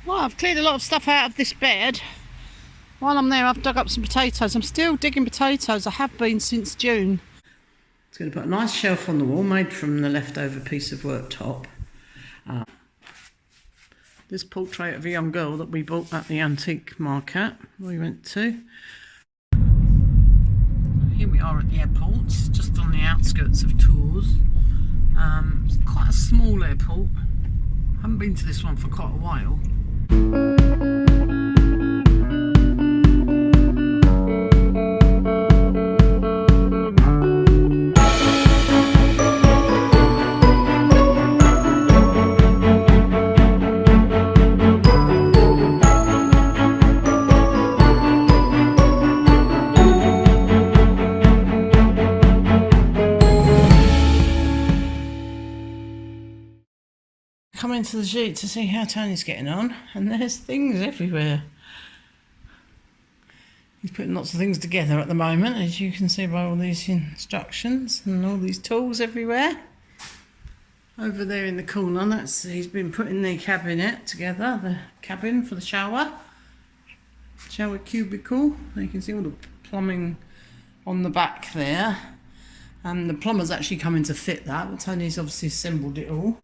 Well, I've cleared a lot of stuff out of this bed. While I'm there, I've dug up some potatoes. I'm still digging potatoes. I have been since June. It's going to put a nice shelf on the wall made from the leftover piece of worktop. This portrait of a young girl that we bought at the antique market we went to. Here we are at the airport, just on the outskirts of Tours. It's quite a small airport. I haven't been to this one for quite a while. Come into the gite to see how Tony's getting on, and there's things everywhere. He's putting lots of things together at the moment, as you can see by all these instructions and all these tools everywhere. Over there in the corner, he's been putting the cabinet together, the cabin for the shower cubicle. You can see all the plumbing on the back there, and the plumber's actually coming to fit that, but Tony's obviously assembled it all.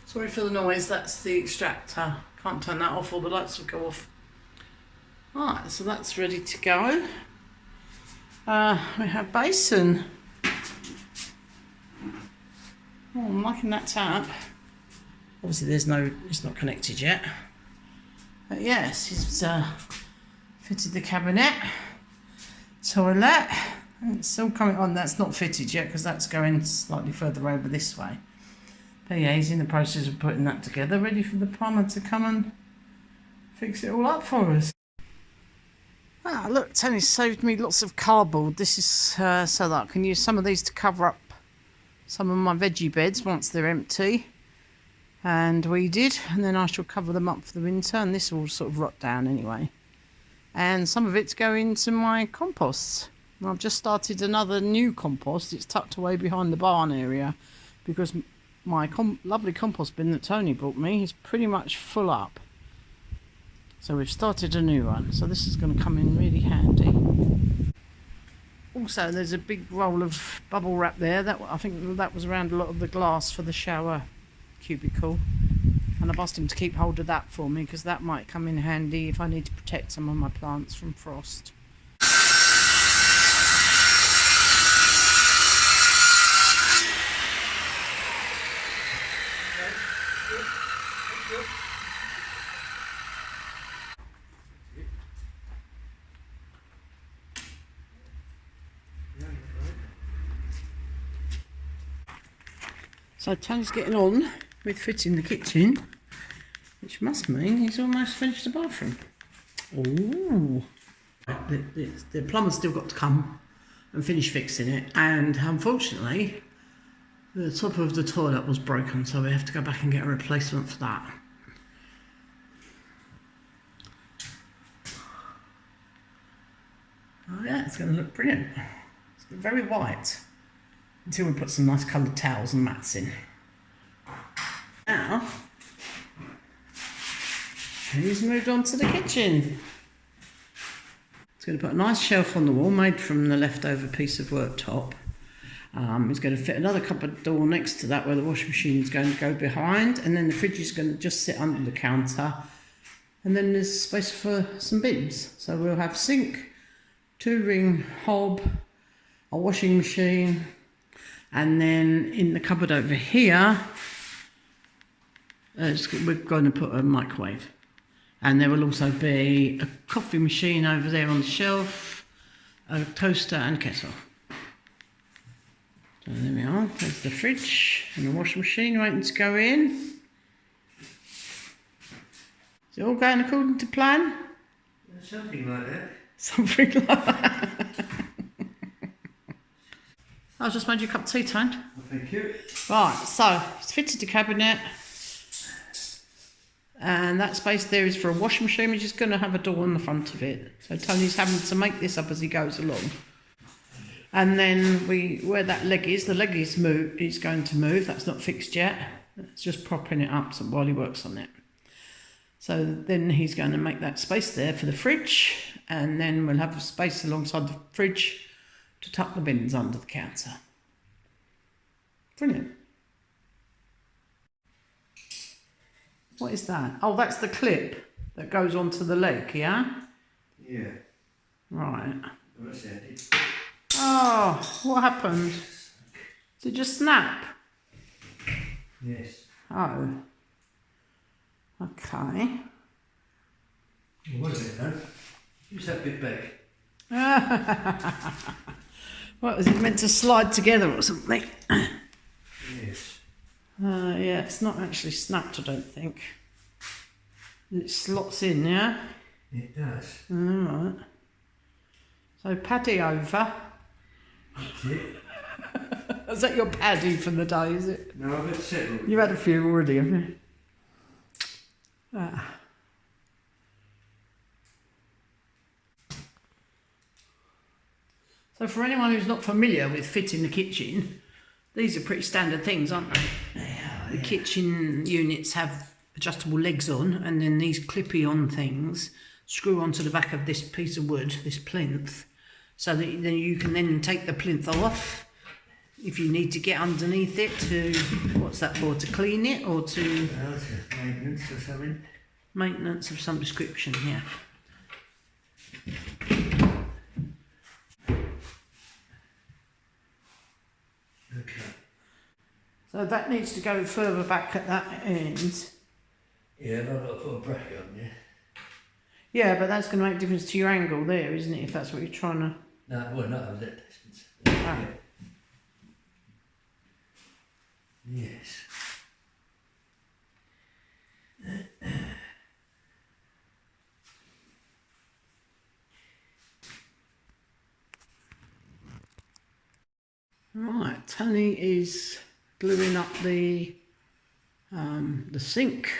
Sorry for the noise, that's the extractor. Can't turn that off or the lights will go off. Right, so that's ready to go. We have basin. Oh, I'm liking that tap. Obviously it's not connected yet. But yes, he's fitted the cabinet. Toilet. It's still coming on, that's not fitted yet because that's going slightly further over this way. But yeah, he's in the process of putting that together, ready for the plumber to come and fix it all up for us. Ah, look, Tony's saved me lots of cardboard. This is so that I can use some of these to cover up some of my veggie beds once they're empty and weeded, and then I shall cover them up for the winter, and this will sort of rot down anyway. And some of it's going into my compost. And I've just started another new compost. It's tucked away behind the barn area because my lovely compost bin that Tony bought me is pretty much full up. So we've started a new one. So this is going to come in really handy. Also, there's a big roll of bubble wrap there. I think that was around a lot of the glass for the shower cubicle. And I've asked him to keep hold of that for me because that might come in handy if I need to protect some of my plants from frost. So Tony's getting on with fitting the kitchen, which must mean he's almost finished the bathroom. Ooh. The plumber's still got to come and finish fixing it, and unfortunately the top of the toilet was broken, so we have to go back and get a replacement for that. Oh yeah, it's going to look brilliant. It's very white until we put some nice coloured towels and mats in. Now, he's moved on to the kitchen. It's going to put a nice shelf on the wall made from the leftover piece of worktop. He's going to fit another cupboard door next to that where the washing machine is going to go behind, and then the fridge is going to just sit under the counter, and then there's space for some bins. So we'll have sink, 2-ring hob, a washing machine, and then in the cupboard over here we're going to put a microwave, and there will also be a coffee machine over there on the shelf, a toaster and kettle. So there we are, there's the fridge and the washing machine waiting to go in. Is it all going according to plan? Something like that. Something like that. I've just made you a cup of tea, Tone. Well, thank you. Right, so it's fitted the cabinet, and that space there is for a washing machine, which is going to have a door on the front of it. So Tony's having to make this up as he goes along. And then where that leg is, the leg is going to move. That's not fixed yet. It's just propping it up while he works on it. So then he's going to make that space there for the fridge, and then we'll have a space alongside the fridge to tuck the bins under the counter. Brilliant. What is that? Oh, that's the clip that goes onto the leg, yeah? Yeah. Right. What's that? Oh, what happened? Did it just snap? Yes. Oh. Okay. What is it then? Use that bit back. What, was it meant to slide together or something? Yes. Yeah, it's not actually snapped, I don't think. It slots in, yeah? It does. Alright. So paddy over. That's it. Is that your paddy for the day, is it? No, I've had several. You've had a few already, haven't you? Ah. So for anyone who's not familiar with fitting the kitchen, these are pretty standard things, aren't they? Yeah, The kitchen units have adjustable legs on, and then these clippy on things screw onto the back of this piece of wood, this plinth, so that then you can then take the plinth off if you need to get underneath it to, what's that for, to clean it or to Maintenance or something. maintenance of some description, yeah. Okay. So that needs to go further back at that end. Yeah, I've got to put a bracket on, yeah. Yeah, but that's going to make a difference to your angle there, isn't it, if that's what you're trying to... No, well, not of that distance. Ah. Yes. Right, Tony is gluing up the sink,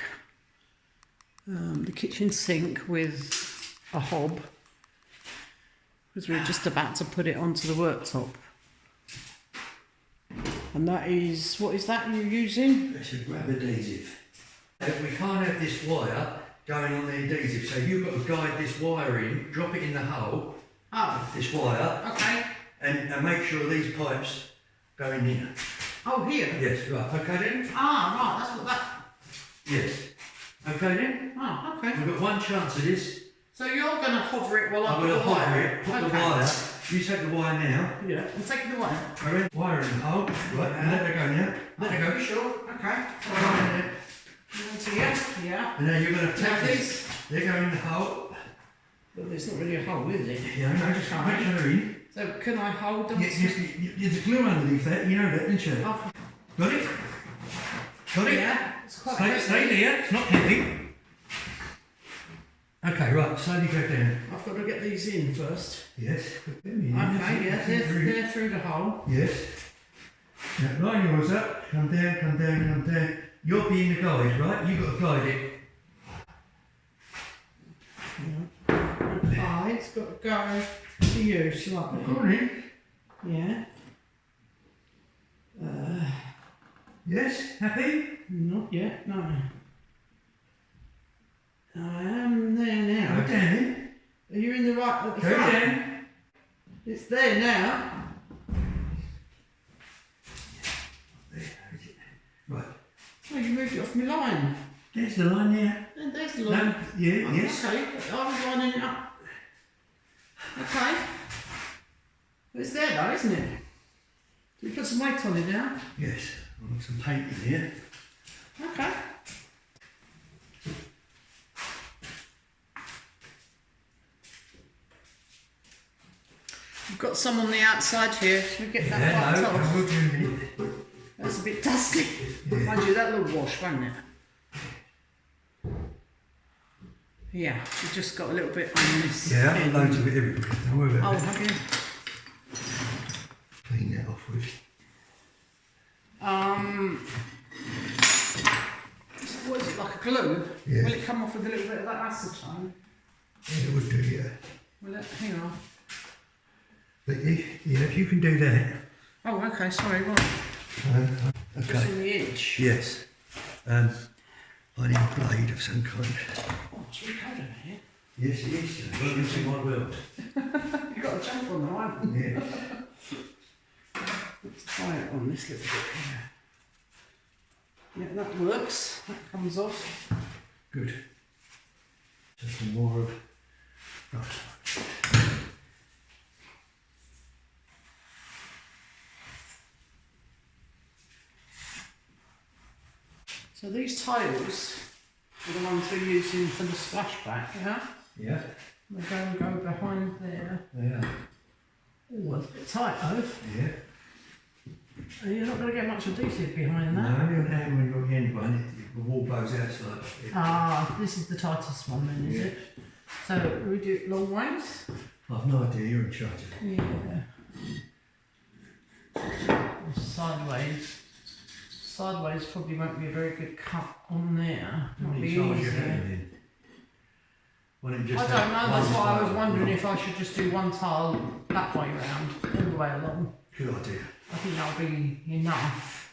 the kitchen sink with a hob, because we're just about to put it onto the worktop. And that is, what is that you're using? That's a grab adhesive. We can't have this wire going on the adhesive, so you've got to guide this wire in, drop it in the hole, Oh, this wire, okay. and make sure these pipes go in here. Oh, here? Yes, right, okay then? Ah, right, that's what that... Yes. Okay then? Oh, okay. We've got one chance of this. So you're going to hover it while I I'm put going the to hover wire it, put the Okay. wire, you take the wire now. Yeah, I'm taking the wire. I read wire in the hole, right, and let her go now. Let her go. Sure, okay. Into here, yeah. And now you're going to Now take this. these... They go in the hole. Well, there's not really a hole, is it? Yeah, no, just make sure they're in. So can I hold them? There's a glue underneath that, you know that, don't you? Oh, Got it? Got it? yeah, it's quite Stay there, it's not heavy. Okay, right, slowly go down. I've got to get these in first. Yes. Okay, yeah, they're through the hole. Yes. Now line yours up, come down, come down, come down. You're being the guide, right? You've got to guide it. Yeah. It's got to go to you, slightly. Go on in. Yeah. Yes, happy? Not yet, no. I am there now. Go down in. Are you in the right at the Go front? down. It's there now. There, is it? Right. Oh, you moved it off my line. There's the line there. And there's the line. No, yeah, yes. Okay, I was lining it up. Okay. But it's there though, isn't it? Do we put some weight on it now? Yes. I've got some paint in here. Okay. We've got some on the outside here. Should we get that Yeah, wiped no, off? I will do in a minute. That's a bit dusty. Mind you, that will wash, won't it? Yeah, we've just got a little bit on this. Yeah, end. loads of it everywhere. Don't worry Oh, about it. have you? Clean that off with. What is it, like a glue? Yeah. Will it come off with a little bit of that acetone? Yeah, it would do, yeah. Will it? Hang on. But if you can do that. Oh, okay, sorry, right. Just Okay. on the edge. Yes. I need a blade of some kind. Oh, it's really cold over here. Yes, it is. Welcome to my world. You've got a jump on the rifle. Yeah. Let's try it on this little bit here. Yeah, that works. That comes off. Good. Just some more of. Right. So these tiles are the ones we're using for the splashback, yeah? Yeah. They go behind there. Yeah. Oh, it's a bit tight though. Yeah. You're not going to get much adhesive behind that. No, only on hand when you're on the end one, the wall bows out slightly. Ah, this is the tightest one then, is it? So we do it long ways? I've no idea, you're in charge of it. Yeah. Or sideways. Sideways probably won't be a very good cut on there. How Might many be tiles you easier. having in? Well, it I just don't know, that's why I was tile. wondering if I should just do one tile that way round, all the way along. Good idea. I think that'll be enough.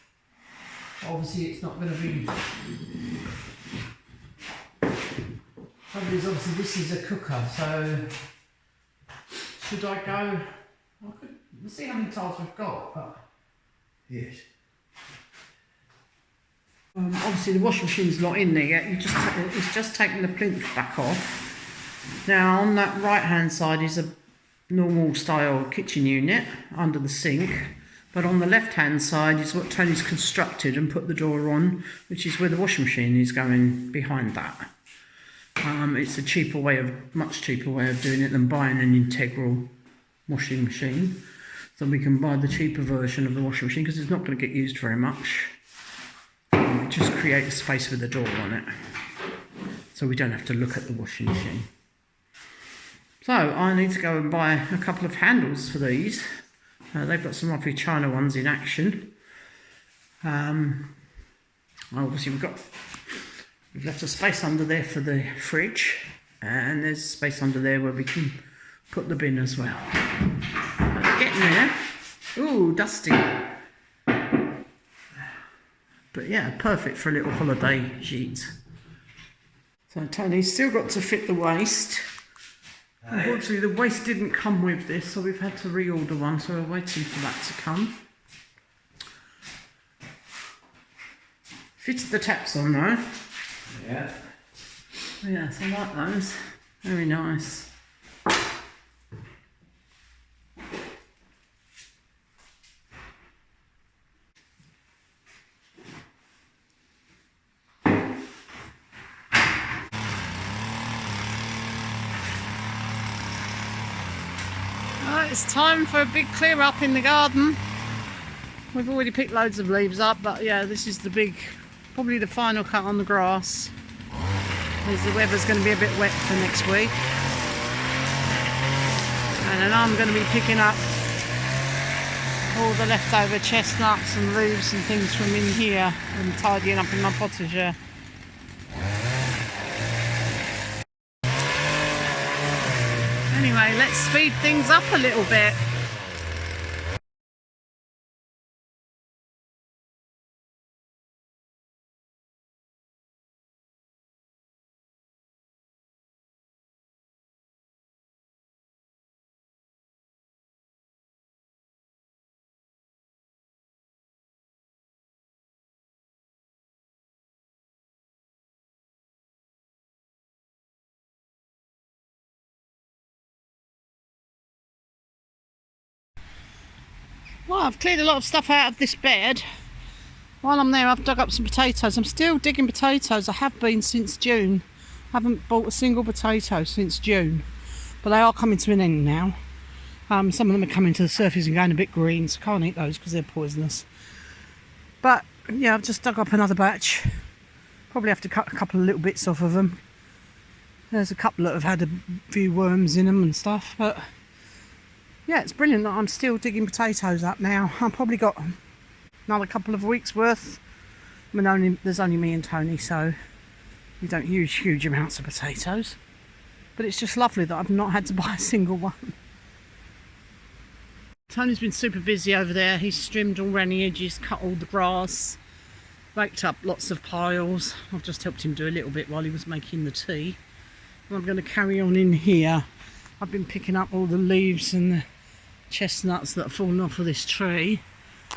Obviously it's not going to be... Obviously this is a cooker, so... Should I go... We'll see how many tiles we've got, but... Yes. Obviously the washing machine's not in there yet, it's just taking the plinth back off. Now on that right hand side is a normal style kitchen unit under the sink, but on the left hand side is what Tony's constructed and put the door on, which is where the washing machine is going behind that. It's a much cheaper way of doing it than buying an integral washing machine. So we can buy the cheaper version of the washing machine because it's not going to get used very much. Just create a space with a door on it, so we don't have to look at the washing machine. So I need to go and buy a couple of handles for these. They've got some lovely China ones in action. Obviously we've left a space under there for the fridge, and there's space under there where we can put the bin as well. Getting there. Ooh, dusty. But yeah, perfect for a little holiday gite. So Tony's still got to fit the waist. Unfortunately the waist didn't come with this, so we've had to reorder one, so we're waiting for that to come. Fitted the taps on though. Yeah. Yes, I like those. Very nice. It's time for a big clear up in the garden. We've already picked loads of leaves up, but yeah, this is probably the final cut on the grass. The weather's going to be a bit wet for next week. And then I'm going to be picking up all the leftover chestnuts and leaves and things from in here and tidying up in my potager. Anyway, let's speed things up a little bit. Well, I've cleared a lot of stuff out of this bed. While I'm there, I've dug up some potatoes. I'm still digging potatoes. I have been since June. I haven't bought a single potato since June. But they are coming to an end now. Some of them are coming to the surface and going a bit green, so I can't eat those because they're poisonous. But yeah, I've just dug up another batch. Probably have to cut a couple of little bits off of them. There's a couple that have had a few worms in them and stuff, but yeah, it's brilliant that I'm still digging potatoes up now. I've probably got another couple of weeks worth. I mean, there's only me and Tony, so we don't use huge amounts of potatoes. But it's just lovely that I've not had to buy a single one. Tony's been super busy over there. He's trimmed all around the edges, cut all the grass. Raked up lots of piles. I've just helped him do a little bit while he was making the tea. And I'm going to carry on in here. I've been picking up all the leaves and the chestnuts that have fallen off of this tree.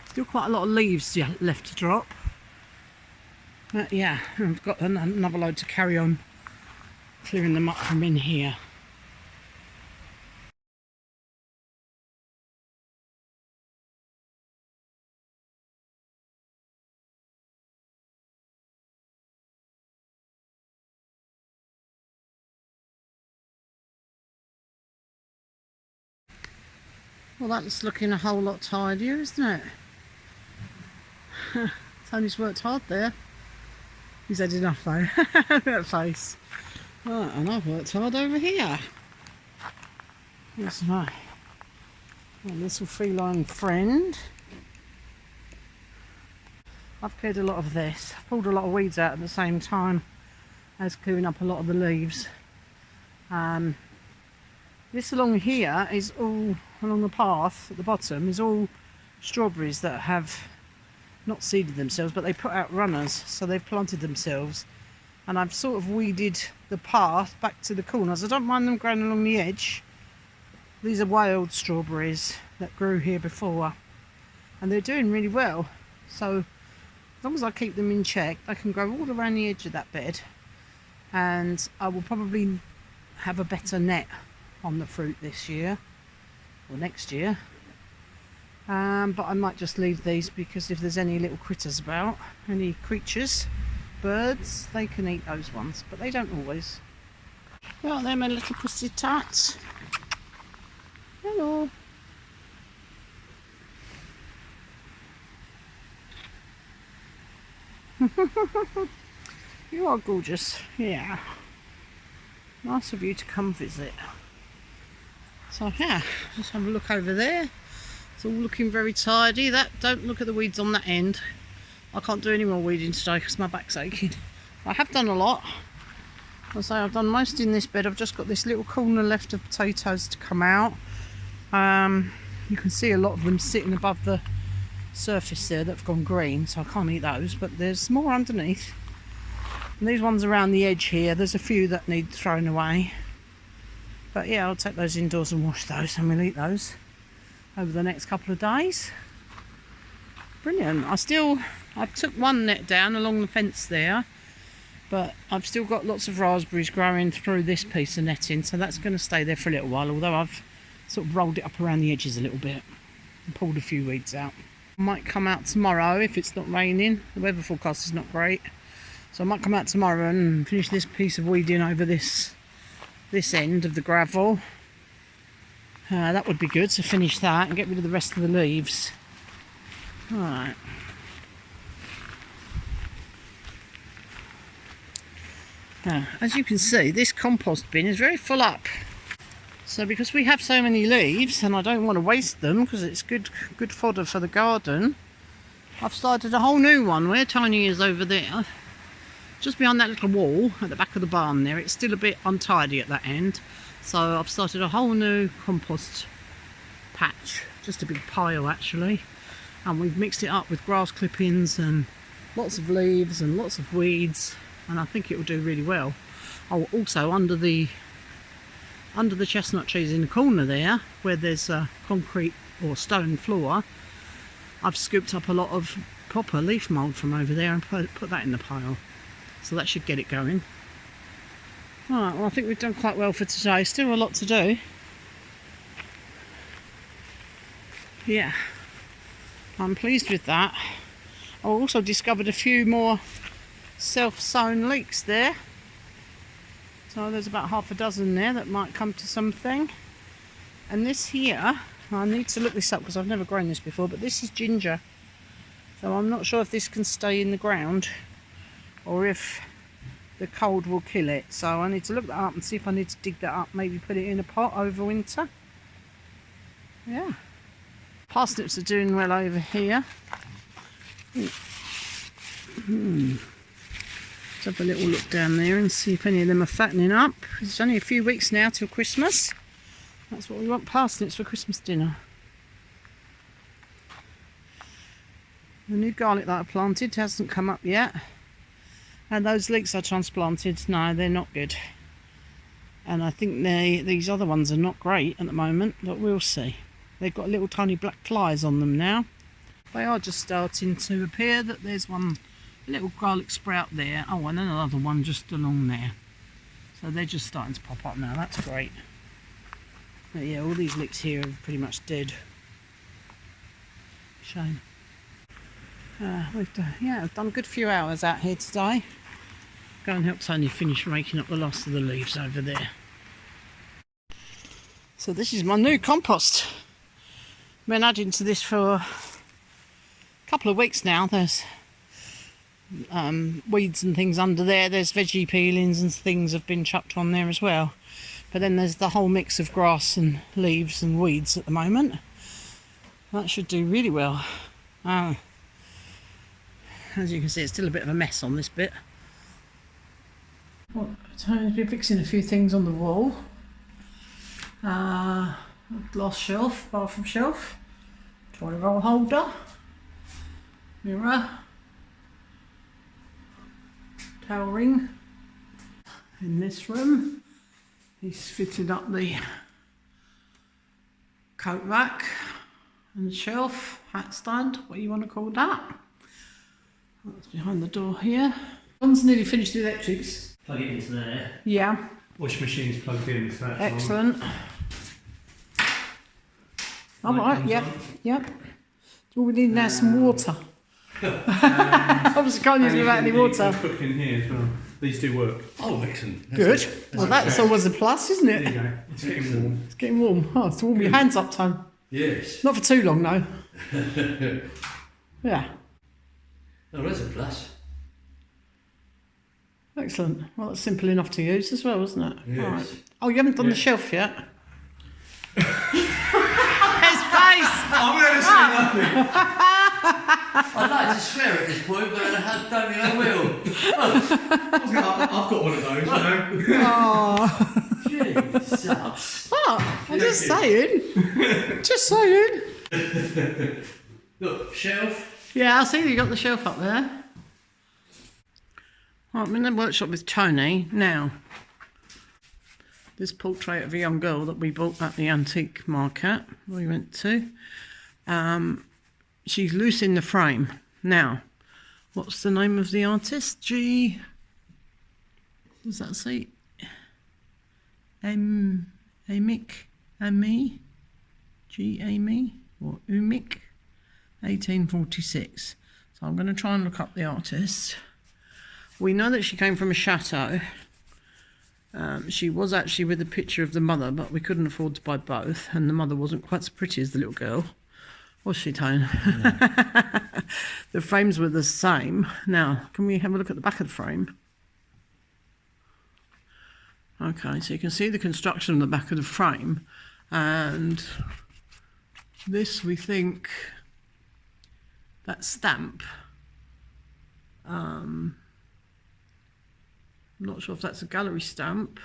Still quite a lot of leaves left to drop. But yeah, I've got another load to carry on clearing them up from in here. Well, that's looking a whole lot tidier, isn't it? Tony's worked hard there. He's had enough though. That face. Right, and I've worked hard over here. That's my little feline friend. I've cleared a lot of this. I've pulled a lot of weeds out at the same time as clearing up a lot of the leaves. This along here is all, along the path at the bottom, is all strawberries that have not seeded themselves, but they put out runners, so they've planted themselves. And I've sort of weeded the path back to the corners. I don't mind them growing along the edge. These are wild strawberries that grew here before, and they're doing really well. So as long as I keep them in check, they can grow all around the edge of that bed, and I will probably have a better net on the fruit this year or next year. But I might just leave these, because if there's any little critters about, any creatures, birds, they can eat those ones, but they don't always. Well, they're my little pussy tots. Hello. You are gorgeous. Yeah. Nice of you to come visit. So yeah, let's have a look over there. It's all looking very tidy. Don't look at the weeds on that end. I can't do any more weeding today because my back's aching. I have done a lot. I'll say I've done most in this bed. I've just got this little corner left of potatoes to come out. You can see a lot of them sitting above the surface there that have gone green, so I can't eat those, but there's more underneath. And these ones around the edge here, there's a few that need thrown away. But yeah, I'll take those indoors and wash those, and we'll eat those over the next couple of days. Brilliant. I took one net down along the fence there, but I've still got lots of raspberries growing through this piece of netting, so that's going to stay there for a little while, although I've sort of rolled it up around the edges a little bit and pulled a few weeds out. I might come out tomorrow if it's not raining. The weather forecast is not great, so I might come out tomorrow and finish this piece of weeding over this end of the gravel. That would be good to finish that and get rid of the rest of the leaves. Alright. Now, as you can see, this compost bin is very full up. So because we have so many leaves, and I don't want to waste them because it's good fodder for the garden, I've started a whole new one where Tiny is over there. Just behind that little wall at the back of the barn there. It's still a bit untidy at that end. So I've started a whole new compost patch. Just a big pile actually. And we've mixed it up with grass clippings and lots of leaves and lots of weeds. And I think it will do really well. Oh, also under the chestnut trees in the corner there, where there's a concrete or stone floor, I've scooped up a lot of proper leaf mould from over there and put that in the pile. So that should get it going. Alright, well I think we've done quite well for today. Still a lot to do. Yeah, I'm pleased with that. I also discovered a few more self-sown leeks there. So there's about half a dozen there that might come to something. And this here, I need to look this up because I've never grown this before, but this is ginger. So I'm not sure if this can stay in the ground or if the cold will kill it. So I need to look that up and see if I need to dig that up, maybe put it in a pot over winter. Yeah. Parsnips are doing well over here. Let's have a little look down there and see if any of them are fattening up. It's only a few weeks now till Christmas. That's what we want, parsnips for Christmas dinner. The new garlic that I planted hasn't come up yet. And those leeks I transplanted, no, they're not good. And I think these other ones are not great at the moment, but we'll see. They've got little tiny black flies on them now. They are just starting to appear. That there's one little garlic sprout there. Oh, and another one just along there. So they're just starting to pop up now. That's great. But yeah, all these leeks here are pretty much dead. Shame. I've done a good few hours out here today. Go and help Tony finish making up the last of the leaves over there. So this is my new compost. Been adding to this for a couple of weeks now. There's weeds and things under there. There's veggie peelings and things have been chucked on there as well. But then there's the whole mix of grass and leaves and weeds at the moment. That should do really well. As you can see, it's still a bit of a mess on this bit. Well, Tony's been fixing a few things on the wall. Glass shelf, bathroom shelf, toilet roll holder, mirror, towel ring. In this room, he's fitted up the coat rack and shelf, hat stand, what you want to call that. That's behind the door here. John's nearly finished the electrics. Plug it into there. Yeah. Washing machine's plugged in, so that's excellent. All right, yep, yep. Do we need now some water? Obviously can't use it without any water. Cooking here as well. These do work. Oh, excellent. Good. Well, that's always a plus, isn't it? There you go. It's getting warm. It's getting warm. Oh, it's to warm your hands up, Tone. Yes. Not for too long, though. Yeah. Oh, that's a plus. Excellent. Well, that's simple enough to use as well, isn't it? Yes. Right. Oh, you haven't done the shelf yet? His face! I'm going to say nothing. I'd like to swear at this point, but I don't think I will. I've got one of those, you know. Oh. Jesus. What? I'm just saying. Just saying. Look, shelf. Yeah, I see you got the shelf up there. Right, I'm in the workshop with Tony now. This portrait of a young girl that we bought at the antique market we went to. She's loose in the frame. Now, what's the name of the artist? Does that say? Amick? G-Amy? Or Umick? 1846. So I'm going to try and look up the artist. We know that she came from a chateau. She was actually with a picture of the mother, but we couldn't afford to buy both, and the mother wasn't quite so pretty as the little girl. Was she, Tone? Yeah. The frames were the same. Now, can we have a look at the back of the frame? Okay, so you can see the construction of the back of the frame, and this, we think, that stamp, I'm not sure if that's a gallery stamp.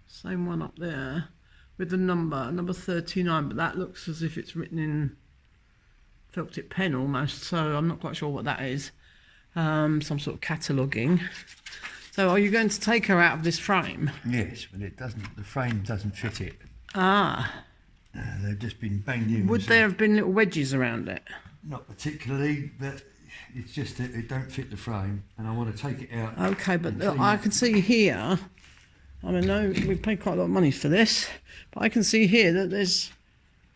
Same one up there with the number 39, but that looks as if it's written in felt tip pen almost, so I'm not quite sure what that is. Some sort of cataloguing. So are you going to take her out of this frame? Yes, but it doesn't. The frame doesn't fit it. Ah. They've just been banged in. Would there have been little wedges around it? Not particularly, but it's just that it don't fit the frame, and I want to take it out. Okay, but I can see here, I mean, no, we've paid quite a lot of money for this, but I can see here that there's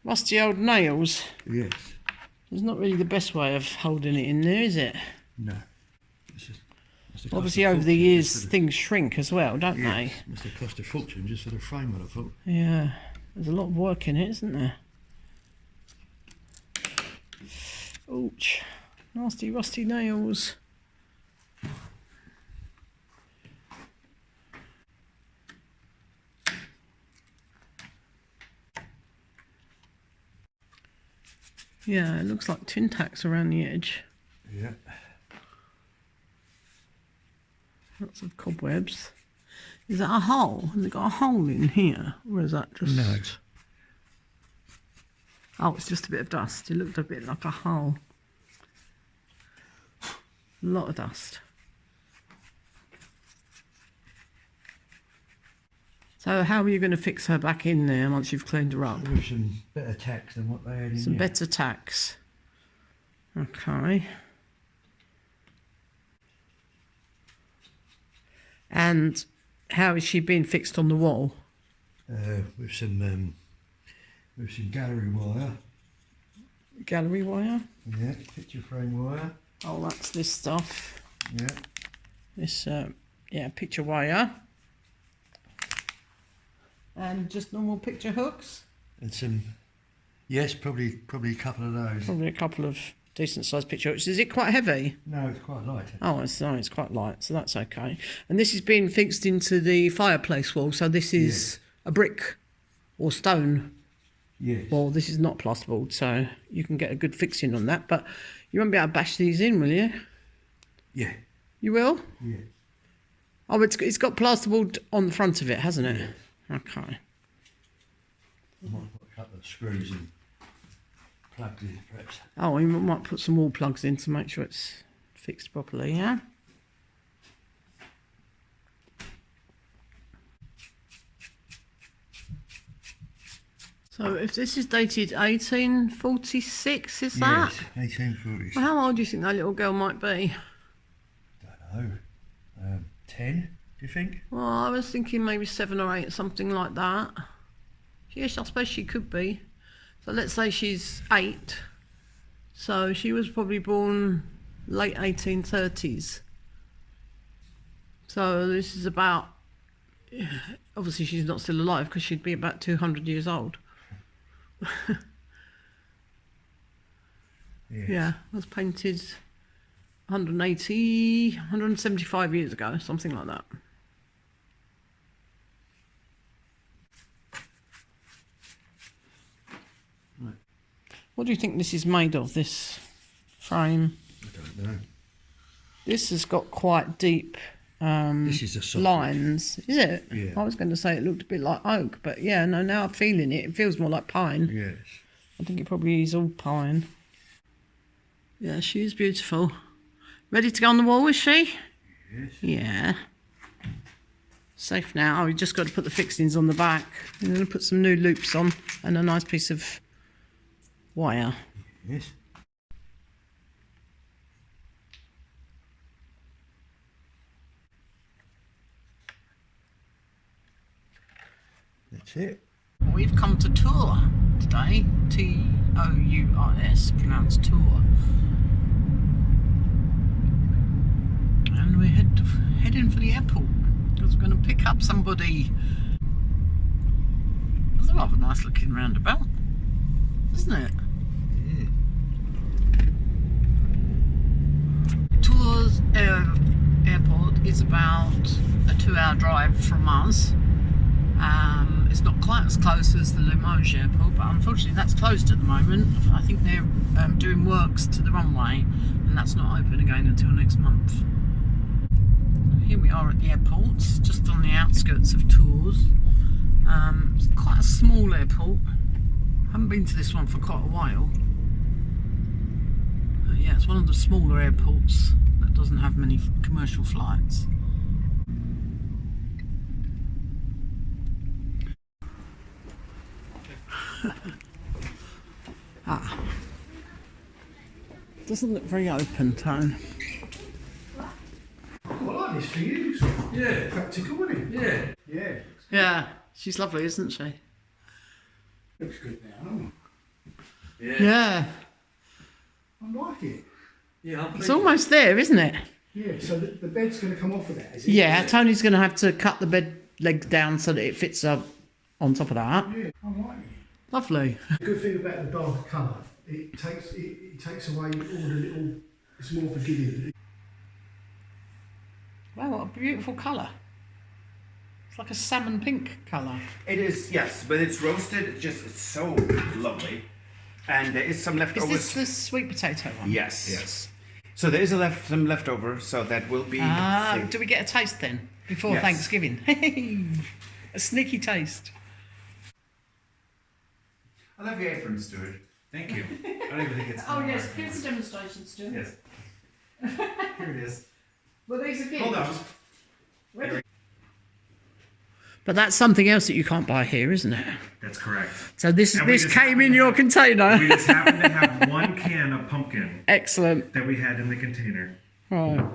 rusty old nails. Yes. It's not really the best way of holding it in there, is it? No. It's just, obviously over the years things shrink as well, don't they? Must have cost a fortune just for the frame, I thought. Yeah, there's a lot of work in it, isn't there? Ouch. Nasty rusty nails. Yeah, it looks like tin tacks around the edge. Yeah. Lots of cobwebs. Is that a hole? Has it got a hole in here? Or is that just... No. Oh, it's just a bit of dust. It looked a bit like a hole. A lot of dust. So how are you going to fix her back in there once you've cleaned her up? With some better tacks than what they had in Some there. better tacks. Okay. And how is she being fixed on the wall? With some gallery wire. Gallery wire? Yeah, picture frame wire. Oh, that's this stuff. Yeah. This, yeah, picture wire. And just normal picture hooks? And some, yes, probably a couple of those. Probably a couple of decent sized picture hooks. Is it quite heavy? No, it's quite light. Oh, it's quite light, so that's okay. And this is being fixed into the fireplace wall, so this is a brick or stone Yes. wall. This is not plasterboard, so you can get a good fixing on that. But you won't be able to bash these in, will you? Yeah. You will? Yeah. Oh, it's got plasterboard on the front of it, hasn't it? Yes. Okay. I might put a couple of screws and plugs in, perhaps. Oh, we might put some wall plugs in to make sure it's fixed properly, yeah? So if this is dated 1846, is that? Yes, 1840s. Well, how old do you think that little girl might be? Don't know. 10, do you think? Well, I was thinking maybe 7 or 8, something like that. Yes, I suppose she could be. So let's say she's 8. So she was probably born late 1830s. So this is about, obviously she's not still alive because she'd be about 200 years old. Yes. Yeah, it was painted 180, 175 years ago, something like that. Right. What do you think this is made of, this frame? I don't know. This has got quite deep This is a soft lines, is it? Yeah. I was going to say it looked a bit like oak, but yeah, no, now I'm feeling it. It feels more like pine. Yes. I think it probably is all pine. Yeah, she is beautiful. Ready to go on the wall, is she? Yes. Yeah. Safe now. Oh, we just got to put the fixings on the back. I'm going to put some new loops on and a nice piece of wire. Yes. That's it. We've come to Tours today. T-O-U-R-S, pronounced Tours. And we're heading for the airport because we're going to pick up somebody. It's a rather nice looking roundabout, isn't it? Tours airport is about a 2-hour drive from us. It's not quite as close as the Limoges airport, but unfortunately that's closed at the moment. I think they're doing works to the runway and that's not open again until next month. So here we are at the airport, just on the outskirts of Tours. It's quite a small airport. I haven't been to this one for quite a while. But yeah, it's one of the smaller airports that doesn't have many commercial flights. Doesn't look very open, Tone. I like this for you. Yeah. Practical, isn't it? Yeah. Yeah. Yeah, she's lovely, isn't she? Looks good now. Yeah. I like it. Yeah, It's almost there, isn't it? Yeah, so the bed's going to come off of that, is it? Yeah, Tony's going to have to cut the bed legs down so that it fits up on top of that. Yeah, I like it. Lovely. The good thing about the darker colour, it takes away all the little. It's more forgiving. Wow, what a beautiful colour. It's like a salmon pink colour. It is, yes, but it's roasted. It's so lovely, and there is some Is leftovers. this the sweet potato one? Yes, yes. So there is some leftover, so that will be. Do we get a taste then before Yes. Thanksgiving? A sneaky taste. I love your apron, Stuart. Thank you. I don't even think it's. Oh yes, here's a demonstration still. Yes. Here it is. Well, these are Hold on. But that's something else that you can't buy here, isn't it? That's correct. So this And we this just came happen in to your have- container. We just happened to have one can of pumpkin Excellent. that we had in the container. Right.